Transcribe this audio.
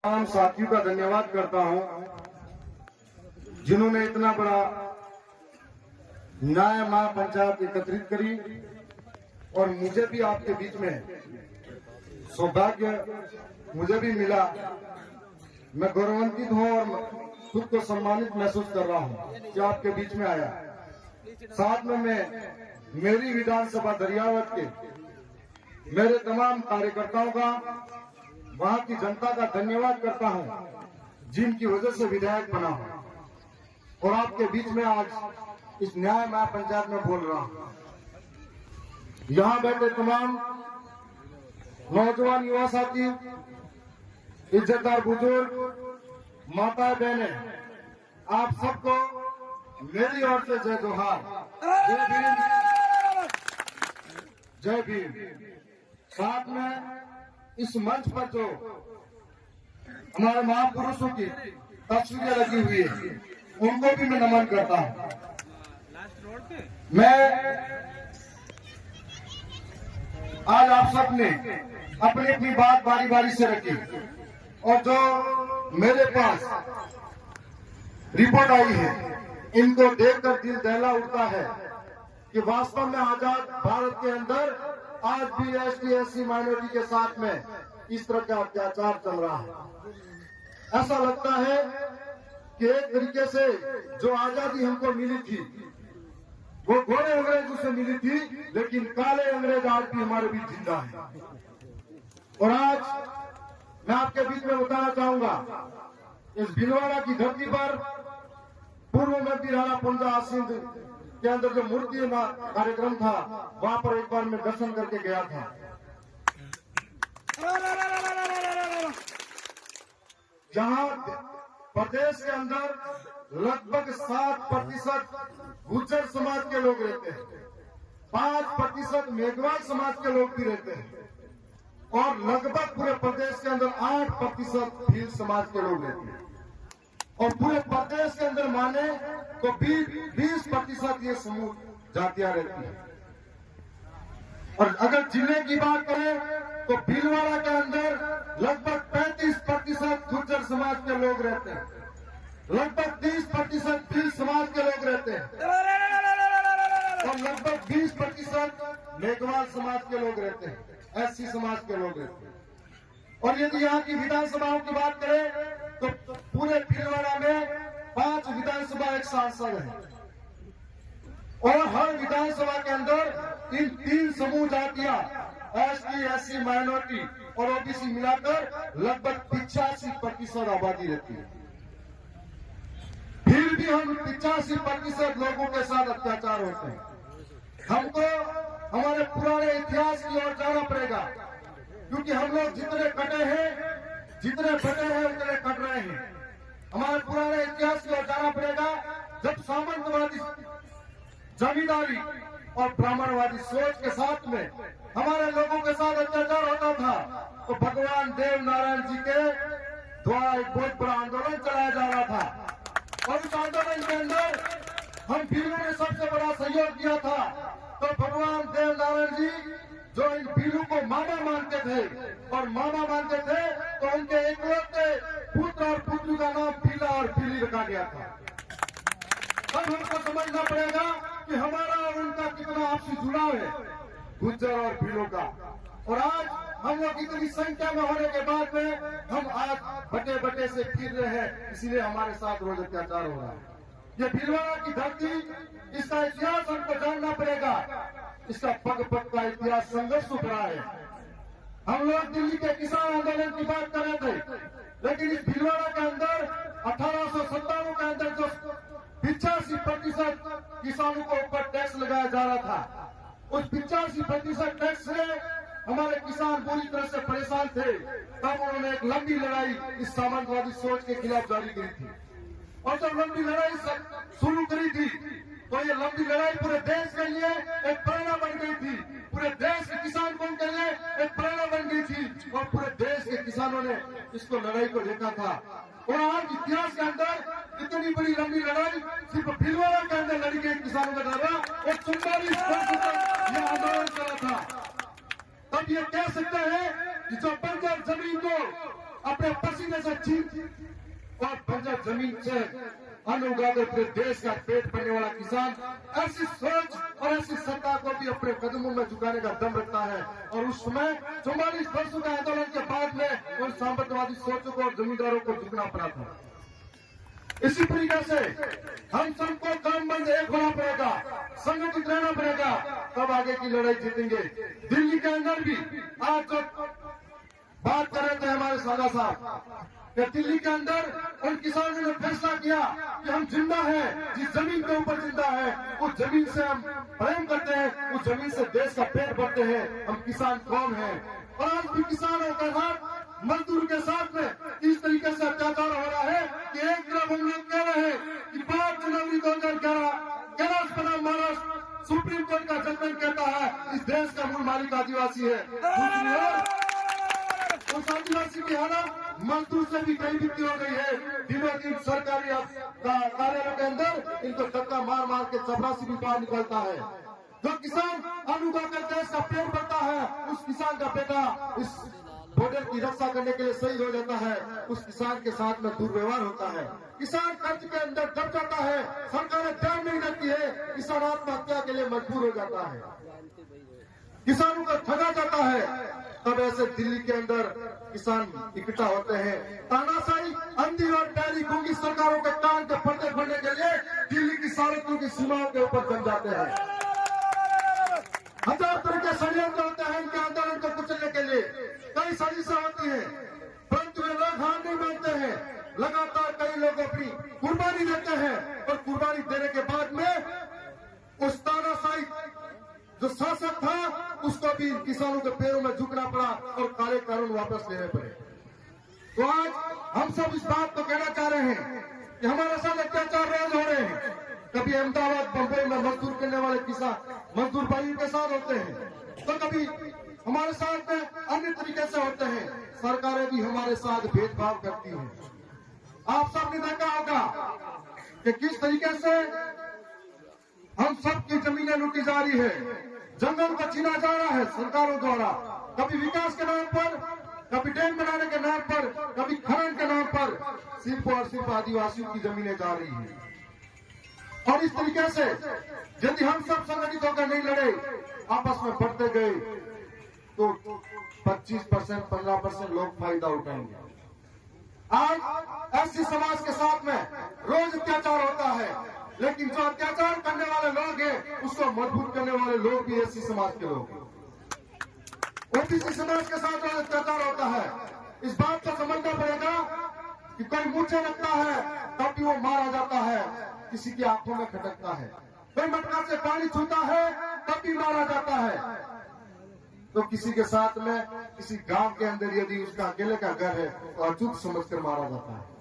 तमाम साथियों का धन्यवाद करता हूं जिन्होंने इतना बड़ा न्याय महापंचायत एकत्रित करी और मुझे भी आपके बीच में सौभाग्य मुझे भी मिला। मैं गौरवान्वित हूं और खुद को सम्मानित महसूस कर रहा हूं कि आपके बीच में आया। साथ में मैं मेरी विधानसभा दरियावत के मेरे तमाम कार्यकर्ताओं का, वहां की जनता का धन्यवाद करता हूं जिनकी वजह से विधायक बना हूं और आपके बीच में आज इस न्याय महापंचायत में बोल रहा हूं। यहां बैठे तमाम नौजवान युवा साथी, इज्जतदार बुजुर्ग, माता बहने, आप सबको मेरी ओर से जय जोहार, जय भीम, जय भीम। साथ में इस मंच पर जो हमारे महापुरुषों की तस्वीरें लगी हुई है उनको भी मैं नमन करता हूं। मैं आज आप सबने अपनी अपनी बात बारी बारी से रखी और जो मेरे पास रिपोर्ट आई है इनको देखकर दिल दहला उठता है कि वास्तव में आजाद भारत के अंदर आज भी एसटी एससी माइनॉरिटी के साथ में इस तरह का अत्याचार चल रहा है। ऐसा लगता है कि एक तरीके से जो आजादी हमको मिली थी वो गोरे अंग्रेजों से मिली थी, लेकिन काले अंग्रेज आज भी हमारे बीच जिंदा है। और आज मैं आपके बीच में बताना चाहूंगा, इस भीलवाड़ा की धरती पर पूर्व मंत्री राणा पुंजा सिंह के अंदर जो मूर्ति कार्यक्रम था वहां पर एक बार मैं दर्शन करके गया था। जहां प्रदेश के अंदर लगभग 7% गुर्जर समाज के लोग रहते हैं, 5% मेघवाल समाज के लोग भी रहते हैं और लगभग पूरे प्रदेश के अंदर 8% भील समाज के लोग रहते हैं और पूरे प्रदेश के अंदर माने तो 20% ये समूह जातियां रहती है। और अगर जिले की बात करें तो भीलवाड़ा के अंदर लगभग 35% गुर्जर समाज के लोग रहते हैं, लगभग 30% भील समाज के लोग रहते हैं और लगभग 20% मेघवाल समाज के लोग रहते हैं, एससी समाज के लोग रहते हैं। और यदि यहाँ की विधानसभाओं की बात करें तो पूरे भीलवाड़ा में 5 विधानसभा एक सांसद है और हर विधानसभा के अंदर इन 3 समूह जातियां एसटी एससी माइनॉरिटी और ओबीसी मिलाकर लगभग 85% आबादी रहती है। फिर भी हम 85% लोगों के साथ अत्याचार होते हैं। हमको हमारे पुराने इतिहास की ओर जाना पड़ेगा, क्योंकि हम लोग जितने कटे हैं, जितने बटे हैं उतने कट रहे हैं। हमारे पुराने इतिहास की ओर जाना पड़ेगा। जब सामंतवादी जमींदारी और ब्राह्मणवादी सोच के साथ में हमारे लोगों के साथ अत्याचार होता था तो भगवान देव नारायण जी के द्वारा एक बहुत बड़ा आंदोलन चलाया जा रहा था और उस आंदोलन के अंदर हम भीलों ने सबसे बड़ा सहयोग दिया था। तो भगवान देव नारायण जी जो इन भीलू को मामा मानते थे और मामा मानते थे तो उनके एकलौते पुत्र और पुत्री का नाम भीला और भीली रखा गया था। अब हमको समझना पड़ेगा कि हमारा और उनका कितना आपसी जुड़ाव है, गुर्जर और भीलों का। और आज हम लोग इतनी संख्या में होने के बाद में हम आज बटे बटे से फिर रहे हैं, इसीलिए हमारे साथ रोज अत्याचार हो रहा है। ये भीलवाड़ा की धरती, इसका इतिहास हमको जानना पड़ेगा। इसका पग पग का इतिहास संघर्ष उभरा है। हम लोग दिल्ली के किसान आंदोलन की बात कर रहे थे, लेकिन इस भीलवाड़ा के अंदर 1897 के अंदर जो 85% किसानों को ऊपर टैक्स लगाया जा रहा था, उस 85% टैक्स से हमारे किसान पूरी तरह से परेशान थे। तब उन्होंने एक लंबी लड़ाई इस सामंतवादी सोच के खिलाफ जारी की थी और जब लंबी लड़ाई शुरू करी थी तो ये लंबी लड़ाई पूरे देश के लिए एक प्रेरणा बन गई थी, पूरे देश के किसान कौन के लिए एक प्रेरणा बन गई थी और पूरे देश के किसानों ने इसको लड़ाई को देखा था। और आज इतिहास के अंदर इतनी बड़ी लंबी लड़ाई सिर्फ भीलवाड़ा के अंदर लड़ी गई किसानों का द्वारा एक 44 वर्ष तक यह आंदोलन चला था। तब ये कह सकते हैं कि जो बंजर जमीन को अपने पसीने से छीन और बंजर जमीन से अन्न उगाकर पूरे देश का पेट भरने वाला किसान ऐसी सोच और ऐसी सत्ता को भी अपने कदमों में झुकाने का दम रखता है। और उस समय 44 वर्षों के आंदोलन के बाद में उन साम्राज्यवादी सोचों को और जमींदारों को झुकना पड़ा था। इसी तरीके से हम सबको काम बंद एक होना पड़ेगा, संगठित रहना पड़ेगा, तब आगे की लड़ाई जीतेंगे। दिल्ली के अंदर भी आज जो बात कर रहे थे हमारे सादा साहब, दिल्ली के अंदर उन किसानों ने फैसला किया कि हम जिंदा हैं, जिस जमीन के ऊपर जिंदा है उस जमीन से हम प्रेम करते हैं, उस जमीन से देश का पेट भरते हैं, हम किसान कौन हैं। और आज भी किसानों के साथ मजदूर के साथ में इस तरीके से अत्याचार हो रहा है कि एक तरफ हम लोग कह रहे हैं कि 5 जनवरी 2011 बनाम महाराष्ट्र सुप्रीम कोर्ट का जजमेंट कहता है इस देश का मूल मालिक आदिवासी है, दूसरी ओर उस आदिवासी की हालत मजदूर से भी कई बिकती हो गई है। दिनों दिन सरकारी कार्यालयों के अंदर इनको धक्का मार मार के चपरासी भी बाहर निकलता है। जो किसान अन्न उगाकर देश का पेट भरता है, उस किसान का बेटा इस बॉर्डर की रक्षा करने के लिए शहीद हो जाता है, उस किसान के साथ में दुर्व्यवहार होता है, किसान कर्ज के अंदर दब जाता है, सरकारें ध्यान नहीं देती है, किसान आत्महत्या के लिए मजबूर हो जाता है, किसानों को ठगा जाता है। तब ऐसे दिल्ली के अंदर किसान इकट्ठा होते हैं, तानाशाही अंधी और पैरी गूंगी सरकारों के कान के पर्दे खोलने के लिए दिल्ली की सड़कों की सीमाओं के ऊपर जम जाते हैं। हजार तरह के षड्यंत्र होते हैं इनके आंदोलन को कुचलने के लिए, कई साजिशें होती हैं, परंतु वे लोग हार नहीं मानते हैं। लगातार कई लोग अपनी कुर्बानी देते हैं और कुर्बानी देने के बाद में उस तानाशाही जो शासक था उसको भी किसानों के पैरों में झुकना पड़ा और काले कानून वापस लेने पड़े। तो आज हम सब इस बात को कहना चाह रहे हैं कि हमारे साथ अत्याचार रोज हो रहे हैं। कभी अहमदाबाद बंबई में मजदूर करने वाले किसान मजदूर भाइयों के साथ होते हैं, तो कभी हमारे साथ में अन्य तरीके से होते हैं। सरकारें भी हमारे साथ भेदभाव करती हैं। आप सबने देखा होगा कि किस तरीके से हम सबकी जमीनें लूटी जा रही है, जंगल को छीना जा रहा है सरकारों द्वारा, कभी विकास के नाम पर, कभी डैम बनाने के नाम पर, कभी खनन के नाम पर सिर्फ और सिर्फ आदिवासियों की जमीनें जा रही हैं। और इस तरीके से यदि हम सब संगठित होकर नहीं लड़े, आपस में बढ़ते गए, तो 25% 15% लोग फायदा उठाएंगे। आज ऐसी समाज के साथ में रोज अत्याचार होता है, लेकिन जो अत्याचार करने वाले लोग हैं उसको मजबूत करने वाले लोग भी ऐसी समाज के लोग हैं। ओबीसी समाज के साथ जो अत्याचार होता है, इस बात को समझना पड़ेगा कि कोई मूर्छा रखता है तब भी वो मारा जाता है, किसी की आंखों में खटकता है, कोई मटका से पानी छूता है तब भी मारा जाता है। तो किसी के साथ में किसी गांव के अंदर यदि उसका अकेले का घर है तो अछूत समझकर मारा जाता है।